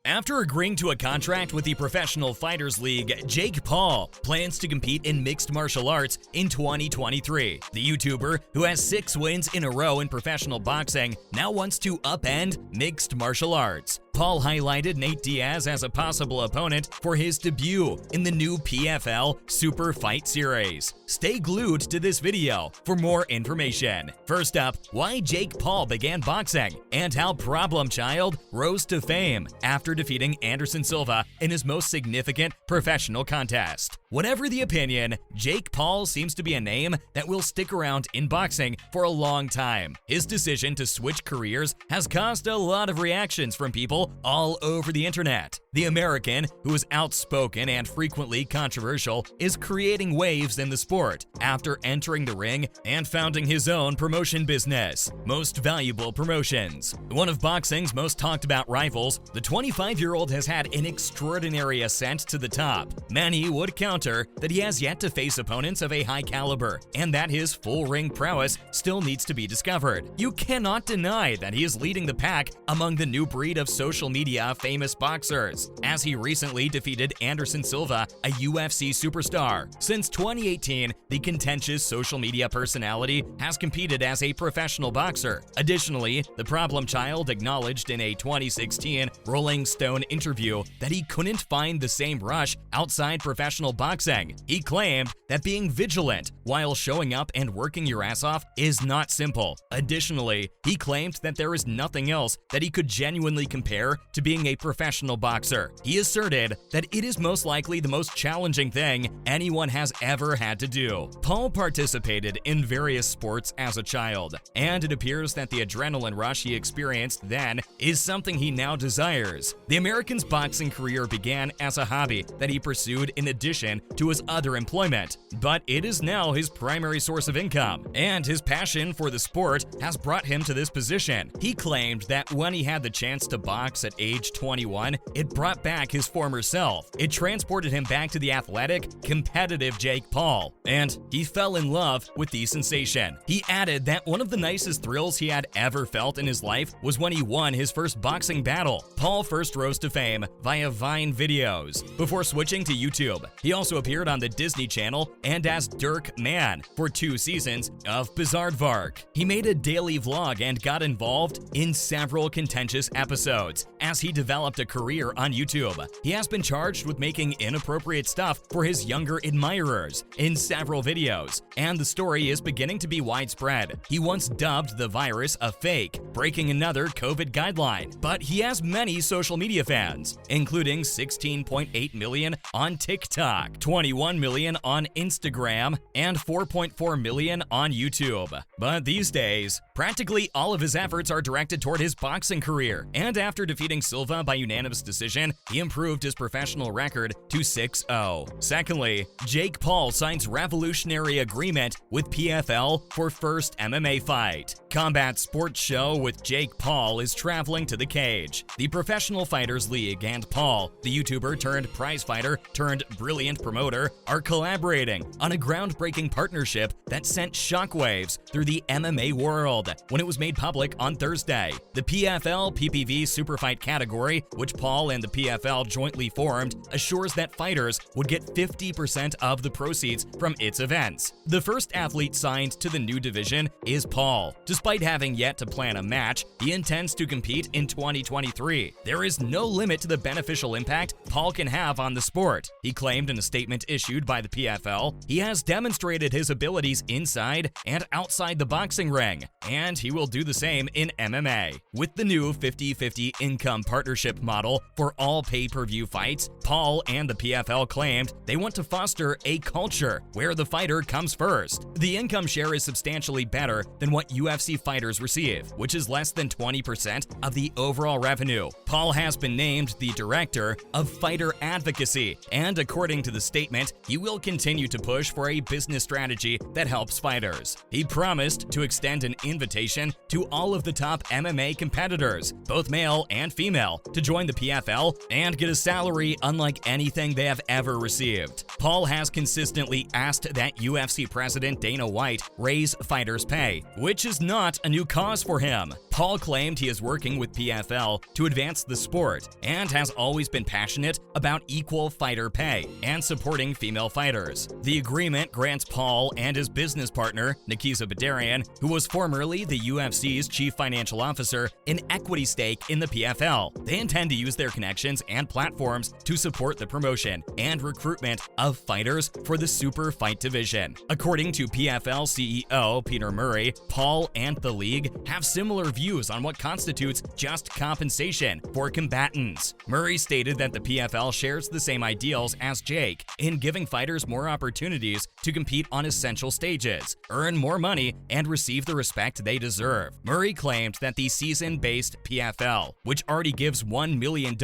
After agreeing to a contract with the Professional Fighters League, Jake Paul plans to compete in mixed martial arts in 2023. The YouTuber, who has 6 wins in a row in professional boxing, now wants to upend mixed martial arts. Paul highlighted Nate Diaz as a possible opponent for his debut in the new PFL Super Fight Series. Stay glued to this video for more information. First up, why Jake Paul began boxing and how Problem Child rose to fame after defeating Anderson Silva in his most significant professional contest. Whatever the opinion, Jake Paul seems to be a name that will stick around in boxing for a long time. His decision to switch careers has caused a lot of reactions from people all over the internet. The American, who is outspoken and frequently controversial, is creating waves in the sport after entering the ring and founding his own promotion business, Most Valuable Promotions. One of boxing's most talked about rivals, the 25-year-old has had an extraordinary ascent to the top. Many would counter that he has yet to face opponents of a high caliber and that his full ring prowess still needs to be discovered. You cannot deny that he is leading the pack among the new breed of social media famous boxers, as he recently defeated Anderson Silva, a UFC superstar. Since 2018, the contentious social media personality has competed as a professional boxer. Additionally, the Problem Child acknowledged in a 2016 Rolling Stone interview that he couldn't find the same rush outside professional boxing. He claimed that being vigilant while showing up and working your ass off is not simple. Additionally, he claimed that there is nothing else that he could genuinely compare to being a professional boxer. He asserted that it is most likely the most challenging thing anyone has ever had to do. Paul participated in various sports as a child, and it appears that the adrenaline rush he experienced then is something he now desires. The American's boxing career began as a hobby that he pursued in addition to his other employment, but it is now his primary source of income, and his passion for the sport has brought him to this position. He claimed that when he had the chance to box at age 21, it brought back his former self. It transported him back to the athletic, competitive Jake Paul, and he fell in love with the sensation. He added that one of the nicest thrills he had ever felt in his life was when he won his first boxing battle. Paul first rose to fame via Vine videos before switching to YouTube. He also appeared on the Disney Channel and as Dirk Man for 2 seasons of Bizaardvark. He made a daily vlog and got involved in several contentious episodes as he developed a career on YouTube. He has been charged with making inappropriate stuff for his younger admirers in several videos, and the story is beginning to be widespread. He once dubbed the virus a fake, breaking another COVID guideline, but he has many social media fans, including 16.8 million on TikTok, 21 million on Instagram, and 4.4 million on YouTube. But these days, practically all of his efforts are directed toward his boxing career, and after defeating Silva by unanimous decision, he improved his professional record to 6-0. Secondly, Jake Paul signs revolutionary agreement with PFL for first MMA fight. Combat Sports Show with Jake Paul is traveling to the cage. The Professional Fighters League and Paul, the YouTuber turned prize fighter turned brilliant promoter, are collaborating on a groundbreaking partnership that sent shockwaves through the MMA world when it was made public on Thursday. The PFL PPV Superfight category, which Paul and the PFL jointly formed, assures that fighters would get 50% of the proceeds from its events. The first athlete signed to the new division is Paul. Despite having yet to plan a match, he intends to compete in 2023. There is no limit to the beneficial impact Paul can have on the sport, he claimed in a statement issued by the PFL. He has demonstrated his abilities inside and outside the boxing ring, and he will do the same in MMA. With the new 50-50 income partnership model for all pay-per-view fights, Paul and the PFL claimed they want to foster a culture where the fighter comes first. The income share is substantially better than what UFC fighters receive, which is less than 20% of the overall revenue. Paul has been named the director of fighter advocacy, and according to the statement, he will continue to push for a business strategy that helps fighters. He promised to extend an invitation invitation to all of the top MMA competitors, both male and female, to join the PFL and get a salary unlike anything they have ever received. Paul has consistently asked that UFC president Dana White raise fighters' pay, which is not a new cause for him. Paul claimed he is working with PFL to advance the sport and has always been passionate about equal fighter pay and supporting female fighters. The agreement grants Paul and his business partner, Nikisa Badarian, who was formerly the UFC's chief financial officer, an equity stake in the PFL. They intend to use their connections and platforms to support the promotion and recruitment of fighters for the super fight division. According to PFL CEO Peter Murray, Paul and the league have similar views on what constitutes just compensation for combatants. Murray stated that the PFL shares the same ideals as Jake in giving fighters more opportunities to compete on essential stages, earn more money, and receive the respect they deserve. Murray claimed that the season-based PFL, which already gives $1 million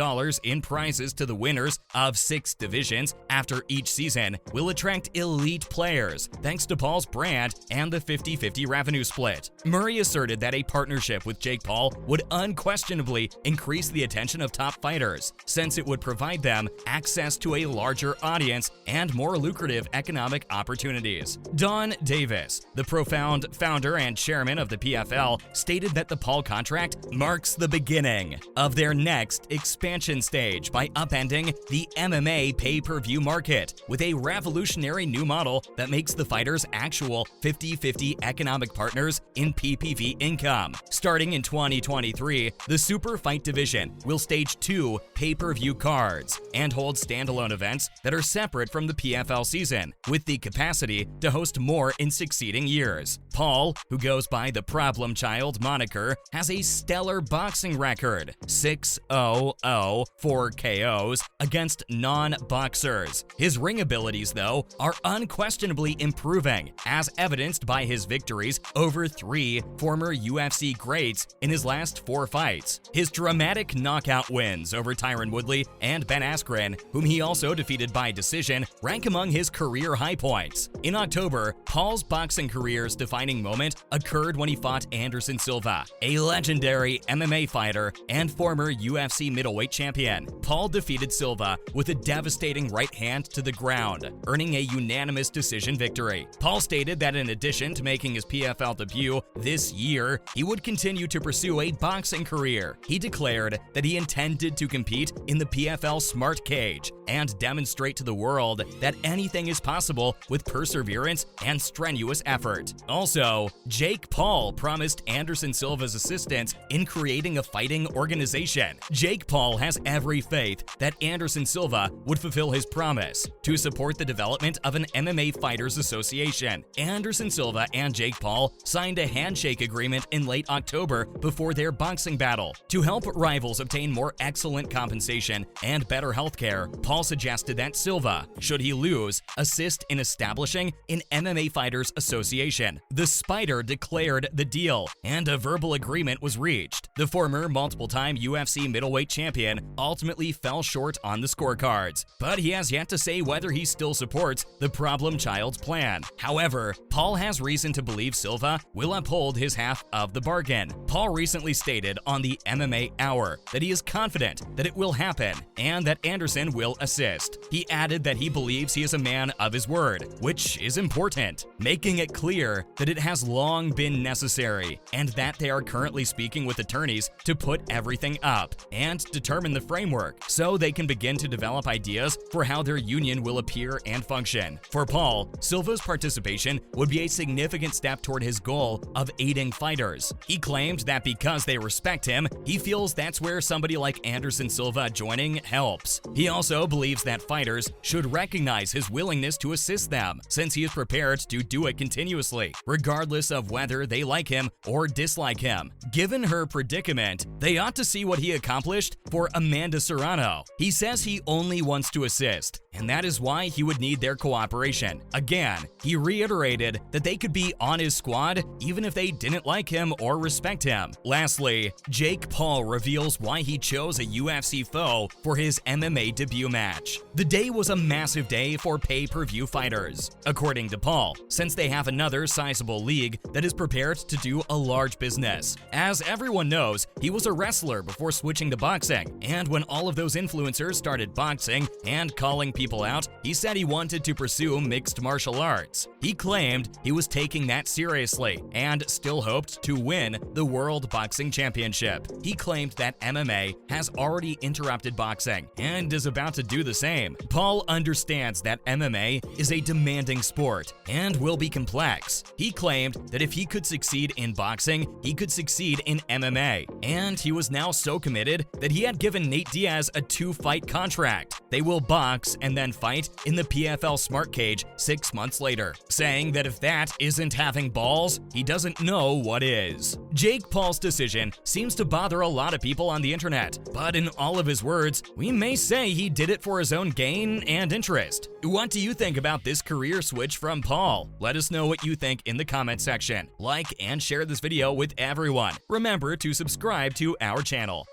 in prizes to the winners of 6 divisions after each season, will attract elite players thanks to Paul's brand and the 50-50 revenue split. Murray asserted that a partnership with Jake Paul would unquestionably increase the attention of top fighters, since it would provide them access to a larger audience and more lucrative economic opportunities. Don Davis, the profound founder and chairman of the PFL, stated that the Paul contract marks the beginning of their next expansion stage by upending the MMA pay-per-view market with a revolutionary new model that makes the fighters actual 50-50 economic partners in PPV income. Starting in 2023, the Super Fight division will stage 2 pay-per-view cards and hold standalone events that are separate from the PFL season, with the capacity to host more in succeeding years. Paul, who goes by the Problem Child moniker, has a stellar boxing record: 6-0-0, 4 KOs against non-boxers. His ring abilities, though, are unquestionably improving, as evidenced by his victories over 3 former UFC greats in his last 4 fights. His dramatic knockout wins over Tyron Woodley and Ben Askren, whom he also defeated by decision, rank among his career high points. In October, Paul's boxing career's defining moment occurred when he fought Anderson Silva, a legendary MMA fighter and former UFC middleweight champion. Paul defeated Silva with a devastating right hand to the ground, earning a unanimous decision victory. Paul stated that in addition to making his PFL debut this year, he would continue to pursue a boxing career. He declared that he intended to compete in the PFL Smart Cage and demonstrate to the world that anything is possible with perseverance and strenuous effort. Also, Jake Paul promised Anderson Silva's assistance in creating a fighting organization. Jake Paul has every faith that Anderson Silva would fulfill his promise to support the development of an MMA Fighters Association. Anderson Silva and Jake Paul signed a handshake agreement in late October before their boxing battle. To help rivals obtain more excellent compensation and better healthcare, Paul suggested that Silva, should he lose, assist in establishing an MMA Fighters Association. The Spider declared the deal, and a verbal agreement was reached. The former multiple-time UFC middleweight champion ultimately fell short on the scorecards, but he has yet to say whether he still supports the Problem Child's plan. However, Paul has reason to believe Silva will uphold his half of the bargain. Paul recently stated on the MMA Hour that he is confident that it will happen and that Anderson will assist. He added that he believes he is a man of his word, which is important, making it clear that it has long been necessary and that they are currently speaking with attorneys to put everything up and determine the framework so they can begin to develop ideas for how their union will appear and function. For Paul, Silva's participation would be a significant step toward his goal of aiding fighters. He claimed that because they respect him, he feels that's where somebody like Anderson Silva joining helps. He also believes that fighters should recognize his willingness to assist them, since he is prepared to do it continuously, regardless of whether they like him or dislike him. Given her predicament, they ought to see what he accomplished for Amanda Serrano. He says he only wants to assist, and that is why he would need their cooperation. Again, he reiterated that they could be on his squad even if they didn't like him or respect him. Lastly, Jake Paul reveals why he chose a UFC foe for his MMA debut match. The day was a massive day for pay-per-view fighters, according to Paul, since they have another sizable league that is prepared prepared to do a large business. As everyone knows, he was a wrestler before switching to boxing, and when all of those influencers started boxing and calling people out, he said he wanted to pursue mixed martial arts. He claimed he was taking that seriously and still hoped to win the World Boxing Championship. He claimed that MMA has already interrupted boxing and is about to do the same. Paul understands that MMA is a demanding sport and will be complex. He claimed that if he could succeed in boxing, he could succeed in MMA, and he was now so committed that he had given Nate Diaz a 2-fight contract. They will box and then fight in the PFL Smart Cage 6 months later, saying that if that isn't having balls, he doesn't know what is. Jake Paul's decision seems to bother a lot of people on the internet, but in all of his words, we may say he did it for his own gain and interest. What do you think about this career switch from Paul? Let us know what you think in the comment section. Like and share this video with everyone. Remember to subscribe to our channel.